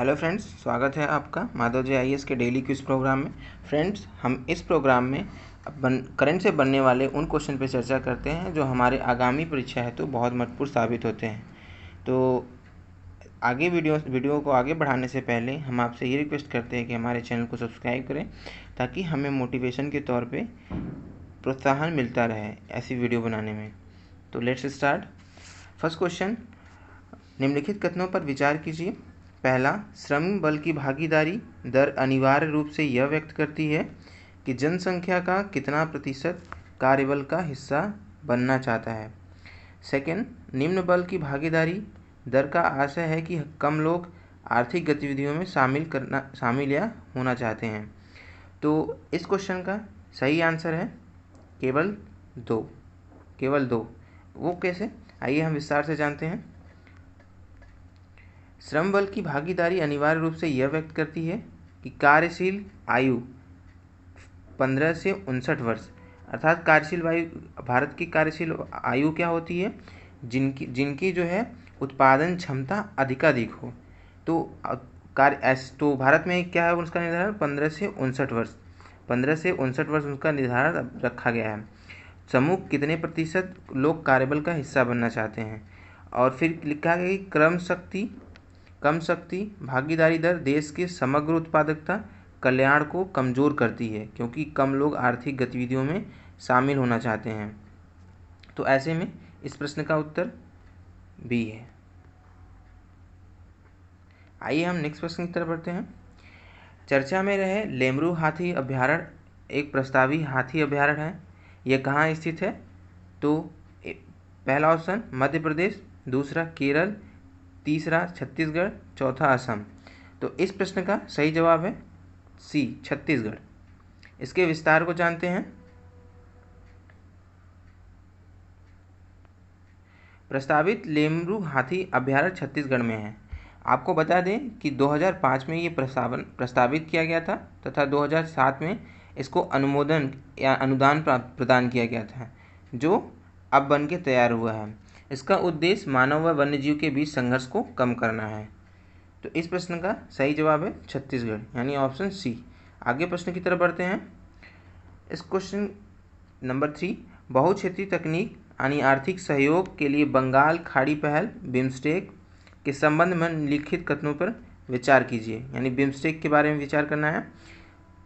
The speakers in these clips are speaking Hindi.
हेलो फ्रेंड्स, स्वागत है आपका माधव जी आईएएस के डेली क्विज प्रोग्राम में। फ्रेंड्स, हम इस प्रोग्राम में करंट से बनने वाले उन क्वेश्चन पर चर्चा करते हैं जो हमारे आगामी परीक्षा हेतु बहुत महत्वपूर्ण साबित होते हैं। तो आगे वीडियो को आगे बढ़ाने से पहले हम आपसे ये रिक्वेस्ट करते हैं कि हमारे चैनल को सब्सक्राइब करें ताकि हमें मोटिवेशन के तौर पे प्रोत्साहन मिलता रहे ऐसी वीडियो बनाने में। तो लेट्स स्टार्ट। फर्स्ट क्वेश्चन, निम्नलिखित कथनों पर विचार कीजिए। पहला, श्रम बल की भागीदारी दर अनिवार्य रूप से यह व्यक्त करती है कि जनसंख्या का कितना प्रतिशत कार्यबल का हिस्सा बनना चाहता है। सेकंड, निम्न बल की भागीदारी दर का आशय है कि कम लोग आर्थिक गतिविधियों में शामिल या होना चाहते हैं। तो इस क्वेश्चन का सही आंसर है केवल दो। वो कैसे, आइए हम विस्तार से जानते हैं। श्रम बल की भागीदारी अनिवार्य रूप से यह व्यक्त करती है कि कार्यशील आयु 15 से 59 वर्ष, अर्थात कार्यशील आयु, भारत की कार्यशील आयु क्या होती है, जिनकी जो है उत्पादन क्षमता अधिकाधिक हो। तो भारत में क्या है उसका निर्धारण 15 से 59 वर्ष, 15 से 59 वर्ष उसका निर्धारण रखा गया है। समूह कितने प्रतिशत लोग कार्यबल का हिस्सा बनना चाहते हैं। और फिर लिखा गया कि कम शक्ति भागीदारी दर देश के समग्र उत्पादकता कल्याण को कमजोर करती है क्योंकि कम लोग आर्थिक गतिविधियों में शामिल होना चाहते हैं। तो ऐसे में इस प्रश्न का उत्तर बी है। आइए हम नेक्स्ट प्रश्न की तरफ बढ़ते हैं। चर्चा में रहे लेमरू हाथी अभ्यारण्य एक प्रस्तावी हाथी अभ्यारण्य है। यह कहाँ स्थित है। तो पहला ऑप्शन मध्य प्रदेश, दूसरा केरल, तीसरा छत्तीसगढ़, चौथा असम। तो इस प्रश्न का सही जवाब है सी, छत्तीसगढ़। इसके विस्तार को जानते हैं। प्रस्तावित लेमरू हाथी अभ्यारण्य छत्तीसगढ़ में है। आपको बता दें कि 2005 में ये प्रस्तावित किया गया था तथा 2007 में इसको अनुमोदन या अनुदान प्रदान किया गया था, जो अब बन के तैयार हुआ है। इसका उद्देश्य मानव व वन्यजीव के बीच संघर्ष को कम करना है। तो इस प्रश्न का सही जवाब है छत्तीसगढ़, यानी ऑप्शन सी। आगे प्रश्न की तरफ बढ़ते हैं। इस क्वेश्चन नंबर 3, बहुक्षेत्रीय तकनीक यानी आर्थिक सहयोग के लिए बंगाल खाड़ी पहल बिम्स्टेक के संबंध में निम्नलिखित कथनों पर विचार कीजिए। यानी बिम्स्टेक के बारे में विचार करना है।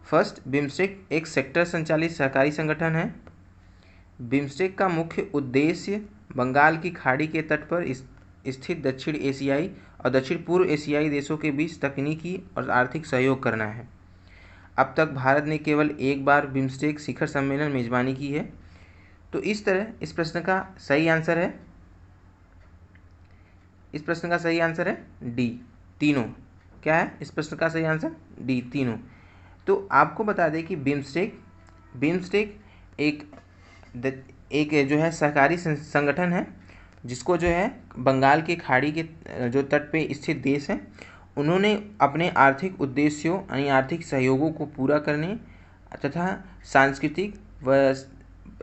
फर्स्ट, बिम्स्टेक एक सेक्टर संचालित सहकारी संगठन है। बिम्स्टेक का मुख्य उद्देश्य बंगाल की खाड़ी के तट पर स्थित दक्षिण एशियाई और दक्षिण पूर्व एशियाई देशों के बीच तकनीकी और आर्थिक सहयोग करना है। अब तक भारत ने केवल एक बार बिम्स्टेक शिखर सम्मेलन मेजबानी की है। तो इस तरह इस प्रश्न का सही आंसर है डी, तीनों। क्या है इस प्रश्न का सही आंसर? डी, तीनों। तो आपको बता दें कि बिम्स्टेक एक जो है सहकारी संगठन है जिसको जो है बंगाल की खाड़ी के जो तट पे स्थित देश हैं उन्होंने अपने आर्थिक उद्देश्यों यानी आर्थिक सहयोगों को पूरा करने तथा सांस्कृतिक व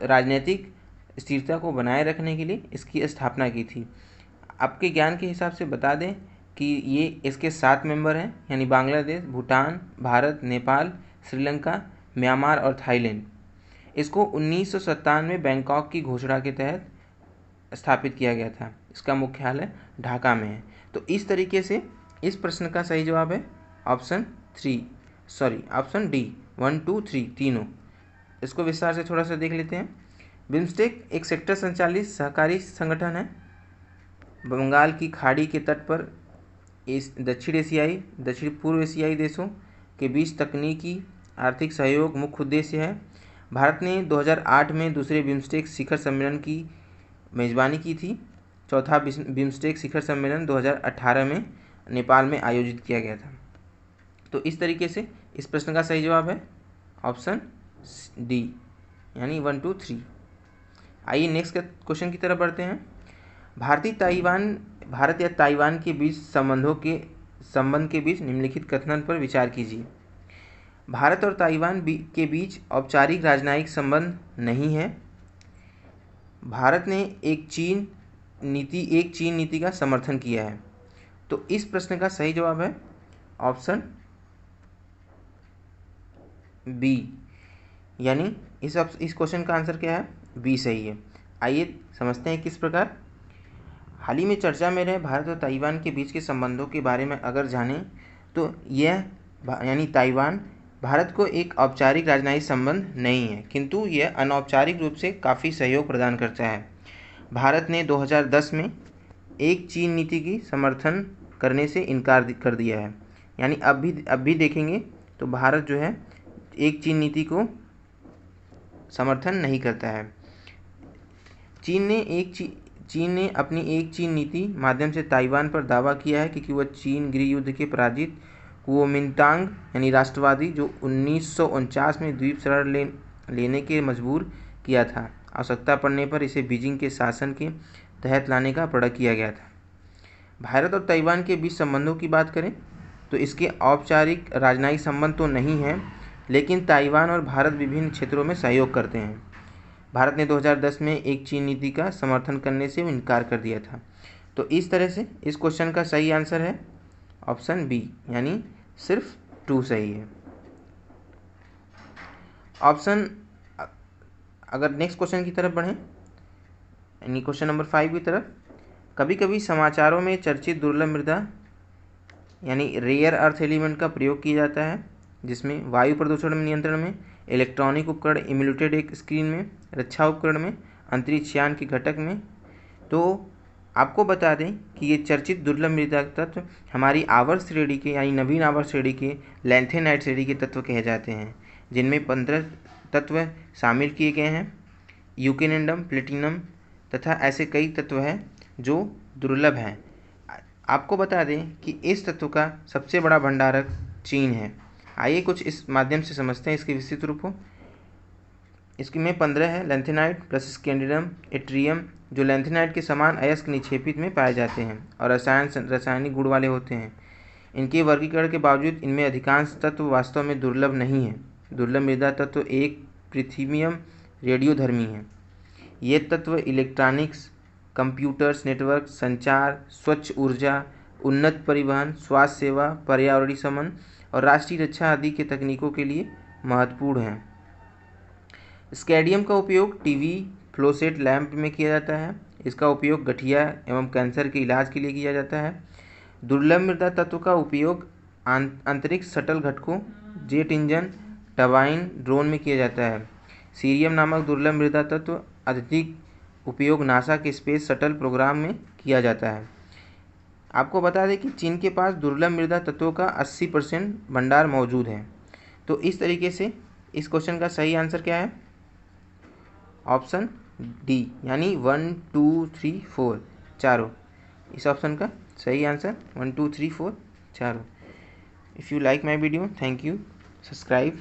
राजनीतिक स्थिरता को बनाए रखने के लिए इसकी स्थापना की थी। आपके ज्ञान के हिसाब से बता दें कि ये इसके 7 मेंबर हैं, यानी बांग्लादेश, भूटान, भारत, नेपाल, श्रीलंका, म्यांमार और थाईलैंड। इसको 1997 में बैंकॉक की घोषणा के तहत स्थापित किया गया था। इसका मुख्यालय ढाका में है। तो इस तरीके से इस प्रश्न का सही जवाब है ऑप्शन डी, 1, 2, 3 तीनों। इसको विस्तार से थोड़ा सा देख लेते हैं। बिम्स्टेक एक सेक्टर संचालित सहकारी संगठन है। बंगाल की खाड़ी के तट पर दक्षिण पूर्व एशियाई देशों के बीच तकनीकी आर्थिक सहयोग मुख्य उद्देश्य है। भारत ने 2008 में दूसरे बिम्स्टेक शिखर सम्मेलन की मेजबानी की थी। चौथा बिम्स्टेक शिखर सम्मेलन 2018 में नेपाल में आयोजित किया गया था। तो इस तरीके से इस प्रश्न का सही जवाब है ऑप्शन डी, यानी 1, 2, 3। आइए नेक्स्ट क्वेश्चन की तरफ बढ़ते हैं। भारत या ताइवान के बीच संबंध के बीच निम्नलिखित कथन पर विचार कीजिए। भारत और ताइवान के बीच औपचारिक राजनयिक संबंध नहीं है। भारत ने एक चीन नीति का समर्थन किया है। तो इस प्रश्न का सही जवाब है ऑप्शन बी, यानी इस क्वेश्चन का आंसर क्या है, बी सही है। आइए समझते हैं किस प्रकार। हाल ही में चर्चा में रहे भारत और ताइवान के बीच के संबंधों के बारे में अगर जानें तो यह यानी ताइवान भारत को एक औपचारिक राजनयिक संबंध नहीं है, किंतु यह अनौपचारिक रूप से काफ़ी सहयोग प्रदान करता है। भारत ने 2010 में एक चीन नीति की समर्थन करने से इनकार कर दिया है, यानी अब भी देखेंगे तो भारत जो है एक चीन नीति को समर्थन नहीं करता है। चीन ने अपनी एक चीन नीति माध्यम से ताइवान पर दावा किया है कि वह चीन गृह युद्ध के पराजित कुओमिंटांग यानी राष्ट्रवादी जो 1949 में द्वीप शरण लेने के मजबूर किया था, आवश्यकता पड़ने पर इसे बीजिंग के शासन के तहत लाने का प्रण किया गया था। भारत और ताइवान के बीच संबंधों की बात करें तो इसके औपचारिक राजनयिक संबंध तो नहीं है, लेकिन ताइवान और भारत विभिन्न क्षेत्रों में सहयोग करते हैं। भारत ने 2010 में एक चीन नीति का समर्थन करने से इनकार कर दिया था। तो इस तरह से इस क्वेश्चन का सही आंसर है ऑप्शन बी, यानी सिर्फ 2 सही है। अगर नेक्स्ट क्वेश्चन की तरफ बढ़ें, यानी क्वेश्चन नंबर 5 की तरफ, कभी कभी समाचारों में चर्चित दुर्लभ मृदा यानी रेयर अर्थ एलिमेंट का प्रयोग किया जाता है, जिसमें वायु प्रदूषण नियंत्रण में, इलेक्ट्रॉनिक उपकरण इम्यूलेटेड एक स्क्रीन में, रक्षा उपकरण में, अंतरिक्ष यान के घटक में। तो आपको बता दें कि ये चर्चित दुर्लभ मृदा तत्व हमारी आवर्त श्रेणी के यानी नवीन आवर्त श्रेणी के लैंथेनाइट श्रेणी के तत्व कहे जाते हैं, जिनमें 15 तत्व शामिल किए गए हैं। यूकेनेंडम, प्लेटिनम तथा ऐसे कई तत्व हैं जो दुर्लभ हैं। आपको बता दें कि इस तत्व का सबसे बड़ा भंडारक चीन है। आइए कुछ इस माध्यम से समझते हैं इसके विस्तृत रूप को। इसकी में 15 है लैंथेनाइट प्लस स्कैंडियम, एट्रियम, जो लैंथेनाइट के समान अयस्क निक्षेपित में पाए जाते हैं और रासायनिक गुण वाले होते हैं। इनके वर्गीकरण के बावजूद इनमें अधिकांश तत्व वास्तव में दुर्लभ नहीं है। दुर्लभ मृदा तत्व एक प्रीथियम रेडियोधर्मी है। ये तत्व इलेक्ट्रॉनिक्स, कंप्यूटर्स नेटवर्क, संचार, स्वच्छ ऊर्जा, उन्नत परिवहन, स्वास्थ्य सेवा, पर्यावरणीय समन और राष्ट्रीय रक्षा आदि के तकनीकों के लिए महत्वपूर्ण हैं। स्कैंडियम का उपयोग टीवी फ्लोसेट लैंप में किया जाता है। इसका उपयोग गठिया एवं कैंसर के इलाज के लिए किया जाता है। दुर्लभ मृदा तत्व का उपयोग अंतरिक्ष शटल घटकों, जेट इंजन, टरबाइन, ड्रोन में किया जाता है। सीरियम नामक दुर्लभ मृदा तत्व अत्यधिक उपयोग नासा के स्पेस शटल प्रोग्राम में किया जाता है। आपको बता दें कि चीन के पास दुर्लभ मृदा तत्वों का 80% भंडार मौजूद है। तो इस तरीके से इस क्वेश्चन का सही आंसर क्या है, ऑप्शन डी, यानी 1 2 3 4 चारों। इस ऑप्शन का सही आंसर 1 2 3 4 चारों। If you like my video, thank you, subscribe.